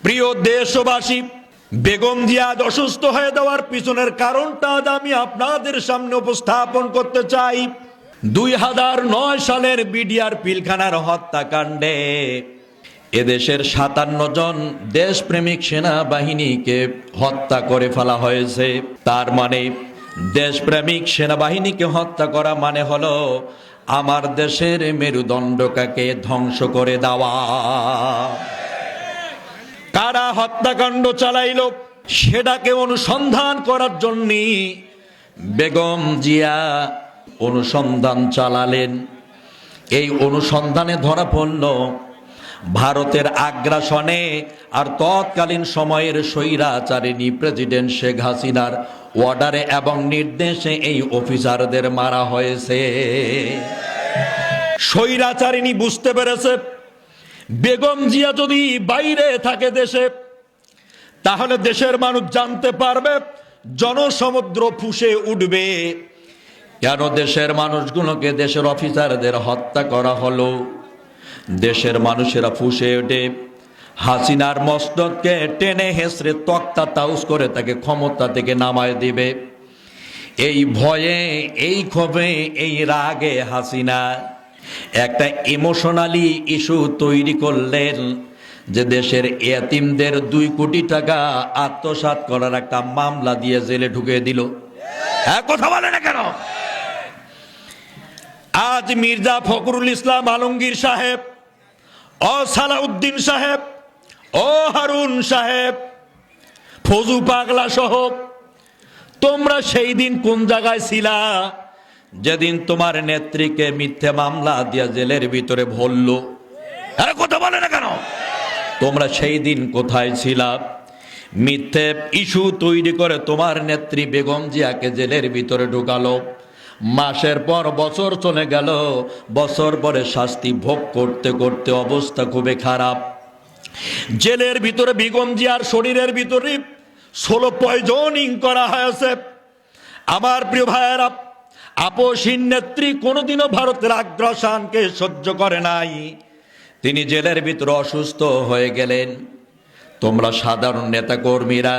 প্রিয় দেশবাসী, বেগম জিয়া অসুস্থ হয়ে যাওয়ার পিছনের কারণটা আজ আমি আপনাদের সামনে উপস্থাপন করতে চাই। 2009 সালের বিডিআর পিলখানার হত্যাকাণ্ডে এদেশের 57 জন দেশপ্রেমিক সেনাবাহিনীকে হত্যা করে ফেলা হয়েছে। তার মানে দেশপ্রেমিক সেনাবাহিনীকে হত্যা করা মানে হলো আমার দেশের মেরুদণ্ডটাকে ধ্বংস করে দেওয়া। কারা হত্যাকাণ্ড চালাইল সেটাকে অনুসন্ধান করার জন্য বেগম জিয়া অনুসন্ধান চালালেন। এই অনুসন্ধানে ধরা পড়ল ভারতের আগ্রাসনে আর তৎকালীন সময়ের স্বৈরাচারিণী প্রেসিডেন্ট শেখ হাসিনার অর্ডারে এবং নির্দেশে এই অফিসারদের মারা হয়েছে। স্বৈরাচারিণী বুঝতে পেরেছে বেগম জিয়া যদি বাইরে থাকে দেশে, তাহলে দেশের মানুষ জানতে পারবে, জনসমুদ্র ফুঁসে উঠবে কেন দেশের মানুষগুলোকে, দেশের অফিসারদের হত্যা করা হলো। দেশের মানুষেরা ফুঁসে ওঠে হাসিনার মস্তককে টেনে হেসড়ে তক্তা তাউস করে তাকে ক্ষমতা থেকে নামায় দিবে। এই ভয়ে, এই ক্ষোভে, এই রাগে হাসিনা একটা ইমোশনালি ইস্যু তৈরি করলেন যে দেশের এতিমদের 2 কোটি টাকা আত্মসাৎ করার একটা মামলা দিয়ে জেলে ঢুকিয়ে দিল। হ্যাঁ, কথা বলে না কেন? আজ মির্জা ফখরুল ইসলাম আলমগীর সাহেব, ও সালাউদ্দিন সাহেব, ও হারুন সাহেব, ফজু পাগলা সহ তোমরা সেই দিন কোন জায়গায় ছিলা যেদিন তোমার নেত্রীকে মিথ্যে মামলা দিয়ে জেলের ভিতরে ভরল? আরে কথা বলে না কেন? তোমরা সেই দিন কোথায় ছিলা? মিথ্যে ইস্যু তৈরি করে তোমার নেত্রী বেগম জিয়াকে জেলের ভিতরে ঢুকালো। মাসের পর বছর চলে গেল, বছর পরে শাস্তি ভোগ করতে করতে অবস্থা খুবই খারাপ। জেলের ভিতরে বেগম জিয়ার শরীরের ভিতরে 16 পয়জনিং করা হয়েছে। আমার প্রিয় ভাইয়েরা, আপসহীন নেত্রী কোনোদিনও ভারতের আগ্রাসনকে সহ্য করে নাই। তিনি জেলের ভিতরে অসুস্থ হয়ে গেলেন। তোমরা সাধারণ নেতা কর্মীরা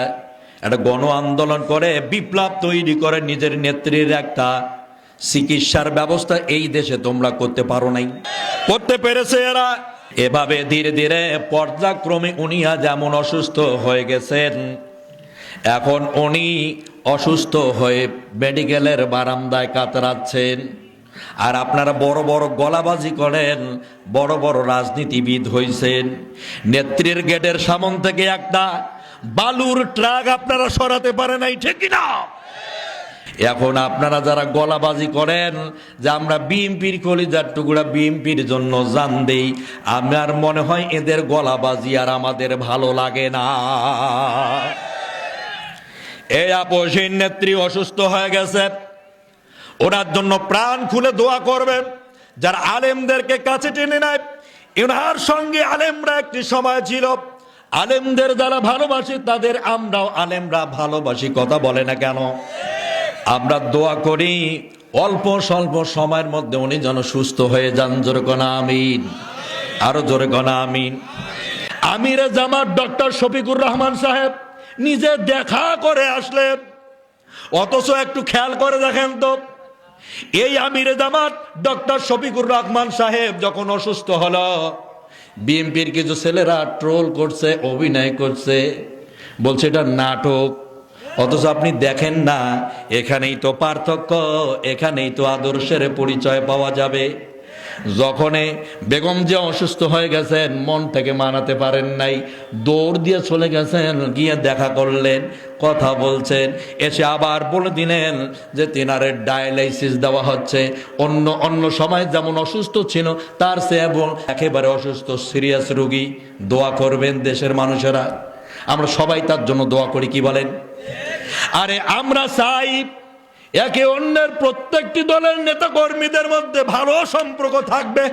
একটা গণ আন্দোলন করে বিপ্লব তৈরি করে নিজের নেত্রীর একটা চিকিৎসার ব্যবস্থা এই দেশে তোমরা করতে পারো নাই। করতে পেরেছে এরা। এভাবে ধীরে ধীরে পর্যায়ক্রমে উনি যেমন অসুস্থ হয়ে গেছেন, এখন উনি অসুস্থ হয়ে মেডিকেলের বারান্দায় কাতরাচ্ছেন। আর আপনারা বড় বড় গলাবাজি করেন, বড় বড় রাজনীতিবিদ হয়েছেন। নেত্রীর গেটের সামনে থেকে একটা বালুর ট্রাক আপনারা সরাতে পারে নাই, ঠিক কিনা? এখন আপনারা যারা গলাবাজি করেন যে আমরা বিএনপির কলিজার টুকরা, বিএনপির জন্য জান দেই, আমার মনে হয় এদের গলাবাজি আর আমাদের ভালো লাগে না। এই আপসহীন নেত্রী অসুস্থ হয়ে গেছে, ওনার জন্য প্রাণ খুলে দোয়া করবেন। যারা আলেমদেরকে কাছে টেনে নেয়, ওনার সঙ্গে আলেমরা একটি সময় ছিল। আলেমদের যারা ভালোবাসি তাদের আমরাও আলেমরা ভালোবাসি, কথা বলে না কেন? আমরা দোয়া করি অল্প স্বল্প সময়ের মধ্যে উনি যেন সুস্থ হয়ে যান। জোরে কোনা আমিন, আরো জোরে কোনা আমিন। আমিরে জামাত ডক্টর শফিকুর রহমান সাহেব নিজে দেখা করে আসলেন, অথচ একটু খেয়াল করে দেখেন তো, এই আমিরে জামাত ডক্টর শফিকুর রহমান সাহেব যখন অসুস্থ হলো, বিএনপির কিছু ছেলেরা ট্রোল করছে, অভিনয় করছে, বলছে এটা নাটক। অথচ আপনি দেখেন না, এখানেই তো পার্থক্য, এখানেই তো আদর্শের পরিচয় পাওয়া যাবে। যখন বেগম জিয়া অসুস্থ হয়ে গেছেন, মন থেকে মানাতে পারেন নাই, দৌড় দিয়ে চলে গেছেন, গিয়ে দেখা করলেন, কথা বলছেন, এসে আবার বলে দিলেন যে তিনারে ডায়ালাইসিস দেওয়া হচ্ছে। অন্য সময় যেমন অসুস্থ ছিল তার চেয়ে এবং একেবারে অসুস্থ, সিরিয়াস রোগী। দোয়া করবেন দেশের মানুষেরা, আমরা সবাই তার জন্য দোয়া করি। কি বলেন? আরে আমরা চাই একে অন্যের প্রত্যেকটি দলের নেতা কর্মীদের মধ্যে ভালো সম্পর্ক থাকবে।